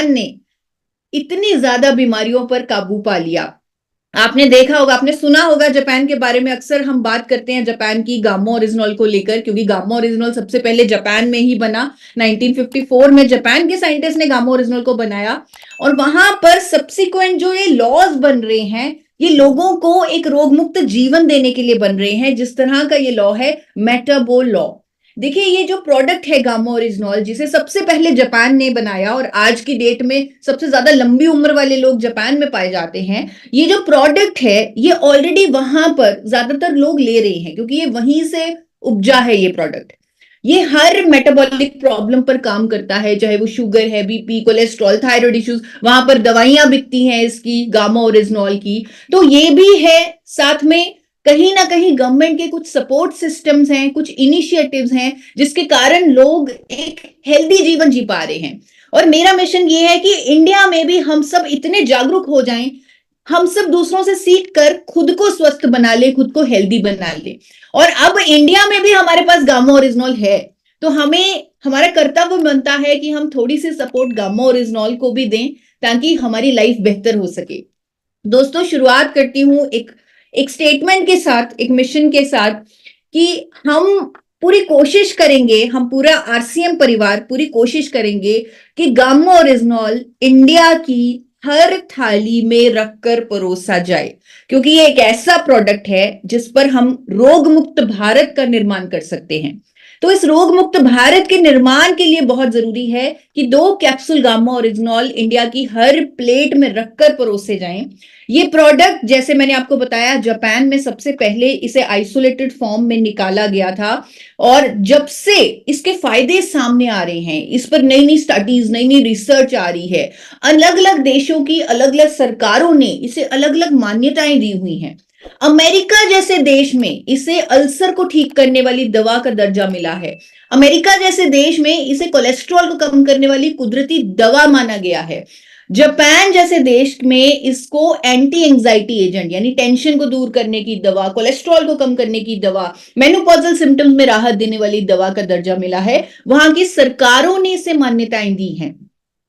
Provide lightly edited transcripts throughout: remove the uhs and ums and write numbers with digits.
Japan ने इतनी ज्यादा बीमारियों पर काबू पा लिया। आपने देखा होगा, आपने सुना होगा जापान के बारे में। अक्सर हम बात करते हैं जापान की गामा ओरिजिनॉल को लेकर, क्योंकि गामा ओरिजिनॉल सबसे पहले जापान में ही बना। 1954 में जापान के साइंटिस्ट ने गामा ओरिजिनॉल को बनाया, और वहां पर सब्सिक्वेंट जो ये लॉज बन रहे हैं, ये लोगों को एक रोग मुक्त जीवन देने के लिए बन रहे हैं। जिस तरह का ये लॉ है मेटाबोल लॉ। देखिए, ये जो प्रोडक्ट है गामा ओरिजिनॉल, जिसे सबसे पहले जापान ने बनाया और आज की डेट में सबसे ज्यादा लंबी उम्र वाले लोग जापान में पाए जाते हैं, ये जो प्रोडक्ट है ये ऑलरेडी वहां पर ज्यादातर लोग ले रहे हैं, क्योंकि ये वहीं से उपजा है ये प्रोडक्ट। ये हर मेटाबॉलिक प्रॉब्लम पर काम करता है, चाहे वो शुगर है, बीपी, कोलेस्ट्रॉल, थायराइड इश्यूज, वहां पर दवाइयां बिकती हैं इसकी, गामा ओरिजिनॉल की। तो ये भी है। साथ में कहीं ना कहीं गवर्नमेंट के कुछ सपोर्ट सिस्टम्स हैं, कुछ इनिशिएटिव्स हैं, जिसके कारण लोग एक हेल्दी जीवन जी पा रहे हैं। और मेरा मिशन ये है कि इंडिया में भी हम सब इतने जागरूक हो जाएं, हम सब दूसरों से सीख कर खुद को स्वस्थ बना ले, खुद को हेल्दी बना ले। और अब इंडिया में भी हमारे पास गामा ओरिजिनॉल है, तो हमें हमारा कर्तव्य बनता है कि हम थोड़ी सी सपोर्ट गामा ओरिजिनॉल को भी दें, ताकि हमारी लाइफ बेहतर हो सके। दोस्तों, शुरुआत करती हूं एक स्टेटमेंट के साथ, एक मिशन के साथ, कि हम पूरी कोशिश करेंगे, हम पूरा आरसीएम परिवार पूरी कोशिश करेंगे कि गामा ओरिजिनॉल इंडिया की हर थाली में रखकर परोसा जाए, क्योंकि ये एक ऐसा प्रोडक्ट है जिस पर हम रोग मुक्त भारत का निर्माण कर सकते हैं। तो इस रोग मुक्त भारत के निर्माण के लिए बहुत जरूरी है कि 2 कैप्सूल गामा ओरिजिनॉल इंडिया की हर प्लेट में रखकर परोसे जाएं। ये प्रोडक्ट, जैसे मैंने आपको बताया, जापान में सबसे पहले इसे आइसोलेटेड फॉर्म में निकाला गया था, और जब से इसके फायदे सामने आ रहे हैं, इस पर नई नई स्टडीज, नई नई रिसर्च आ रही है। अलग अलग देशों की अलग अलग सरकारों ने इसे अलग अलग मान्यताएं दी हुई हैं। अमेरिका जैसे देश में इसे अल्सर को ठीक करने वाली दवा का दर्जा मिला है। अमेरिका जैसे देश में इसे कोलेस्ट्रॉल को कम करने वाली कुदरती दवा माना गया है। जापान जैसे देश में इसको एंटी एंजाइटी एजेंट, यानी टेंशन को दूर करने की दवा, कोलेस्ट्रॉल को कम करने की दवा, मेनोपॉजल सिम्टम्स में राहत देने वाली दवा का दर्जा मिला है। वहां की सरकारों ने इसे मान्यताएं दी हैं।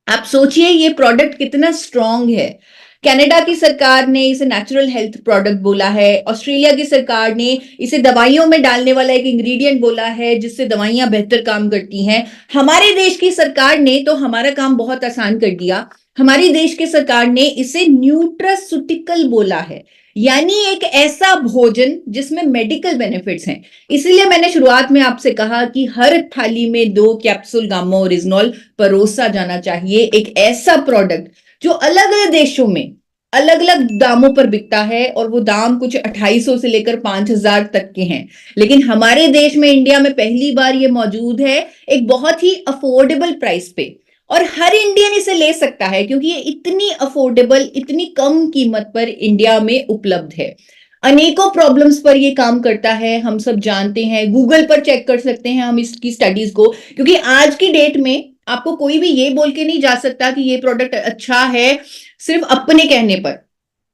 आप सोचिए ये प्रोडक्ट कितना स्ट्रांग है। कनाडा की सरकार ने इसे नेचुरल हेल्थ प्रोडक्ट बोला है। ऑस्ट्रेलिया की सरकार ने इसे दवाइयों में डालने वाला एक इंग्रेडिएंट बोला है, जिससे दवाइयां बेहतर काम करती हैं। हमारे देश की सरकार ने तो हमारा काम बहुत आसान कर दिया। हमारी देश की सरकार ने इसे न्यूट्रास्यूटिकल बोला है, यानी एक ऐसा भोजन जिसमें मेडिकल बेनिफिट्स हैं। इसलिए मैंने शुरुआत में आपसे कहा कि हर थाली में 2 कैप्सूल गामा ओरिजिनॉल परोसा जाना चाहिए। एक ऐसा प्रोडक्ट जो अलग अलग देशों में अलग अलग दामों पर बिकता है, और वो दाम कुछ 2800 से लेकर 5000 तक के हैं, लेकिन हमारे देश में, इंडिया में पहली बार ये मौजूद है एक बहुत ही अफोर्डेबल प्राइस पे। और हर इंडियन इसे ले सकता है, क्योंकि ये इतनी अफोर्डेबल, इतनी कम कीमत पर इंडिया में उपलब्ध है। अनेकों प्रॉब्लम्स पर ये काम करता है, हम सब जानते हैं। गूगल पर चेक कर सकते हैं हम इसकी स्टडीज को, क्योंकि आज की डेट में आपको कोई भी ये बोल के नहीं जा सकता कि ये प्रोडक्ट अच्छा है सिर्फ अपने कहने पर।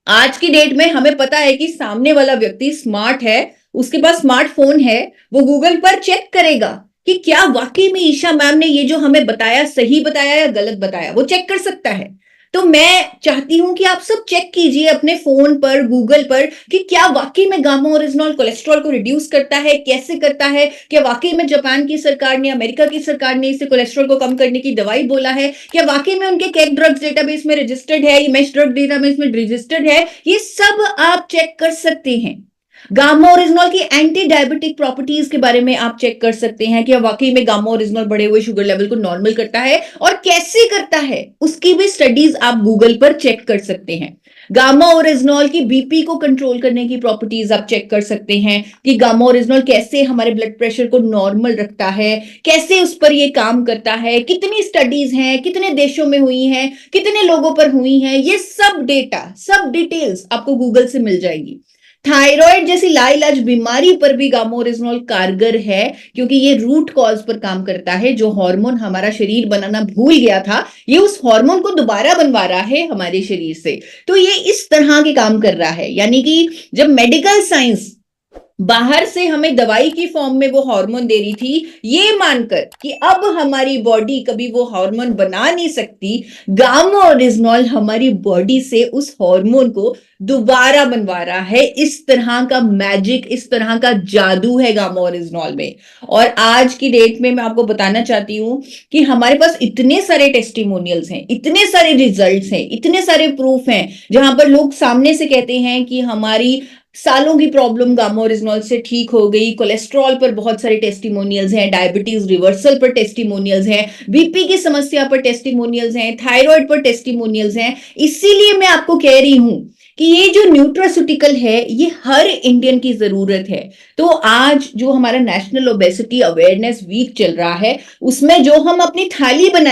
आज की डेट में हमें पता है कि सामने वाला व्यक्ति स्मार्ट है, उसके पास स्मार्टफोन है, वो गूगल पर चेक करेगा कि क्या वाकई में ईशा मैम ने ये जो हमें बताया सही बताया या गलत बताया, वो चेक कर सकता है। तो मैं चाहती हूं कि आप सब चेक कीजिए अपने फोन पर, गूगल पर, कि क्या वाकई में गामा ओरिजिनॉल कोलेस्ट्रॉल को रिड्यूस करता है, कैसे करता है। क्या वाकई में जापान की सरकार ने, अमेरिका की सरकार ने इसे कोलेस्ट्रॉल को कम करने की दवाई बोला है। क्या वाकई में उनके कैग ड्रग्स डेटाबेस में रजिस्टर्ड है, मेश ड्रग डेटाबेस में रजिस्टर्ड है। ये सब आप चेक कर सकते हैं। गामा ओरिजिनॉल की एंटी डायबिटिक प्रॉपर्टीज के बारे में आप चेक कर सकते हैं कि वाकई में गामा ओरिजिनॉल बढ़े हुए शुगर लेवल को नॉर्मल करता है, और कैसे करता है उसकी भी स्टडीज आप गूगल पर चेक कर सकते हैं। गामा ओरिजिनॉल की बीपी को कंट्रोल करने की प्रॉपर्टीज आप चेक कर सकते हैं कि गामा ओरिजिनॉल कैसे हमारे ब्लड प्रेशर को नॉर्मल रखता है, कैसे उस पर ये काम करता है, कितनी स्टडीज हैं, कितने देशों में हुई हैं, कितने लोगों पर हुई हैं। ये सब डेटा, सब डिटेल्स आपको गूगल से मिल जाएगी। थायराइड जैसी लाइलाज बीमारी पर भी गामा ओरिजिनॉल कारगर है, क्योंकि ये रूट कॉज पर काम करता है। जो हार्मोन हमारा शरीर बनाना भूल गया था, ये उस हार्मोन को दोबारा बनवा रहा है हमारे शरीर से। तो ये इस तरह के काम कर रहा है, यानी कि जब मेडिकल साइंस बाहर से हमें दवाई की फॉर्म में वो हार्मोन दे रही थी, ये मानकर कि अब हमारी बॉडी कभी वो हार्मोन बना नहीं सकती। गामा ओरिजिनॉल हमारी बॉडी से उस हार्मोन को दोबारा बनवा रहा है। इस तरह का मैजिक, इस तरह का जादू है गामा ओरिजिनॉल में। और आज की डेट में मैं आपको बताना चाहती हूं कि हमारे पास इतने सारे टेस्टिमोनियल्स हैं, इतने सारे रिजल्ट्स हैं, इतने सारे प्रूफ हैं, जहां पर लोग सामने से कहते हैं कि हमारी सालों की प्रॉब्लम गामा ओरिजिनॉल से ठीक हो गई। कोलेस्ट्रॉल पर बहुत सारे टेस्टिमोनियल्स हैं, डायबिटीज रिवर्सल पर टेस्टिमोनियल्स हैं, बीपी की समस्या पर टेस्टिमोनियल्स हैं, थायराइड पर टेस्टिमोनियल्स हैं। इसीलिए मैं आपको कह रही हूं कि ये जो न्यूट्रास्यूटिकल है ये हर इंडियन की जरूरत है। तो आज जो हमारा नेशनल ओबेसिटी अवेयरनेस वीक चल रहा है, उसमें जो हम अपनी थाली बनाए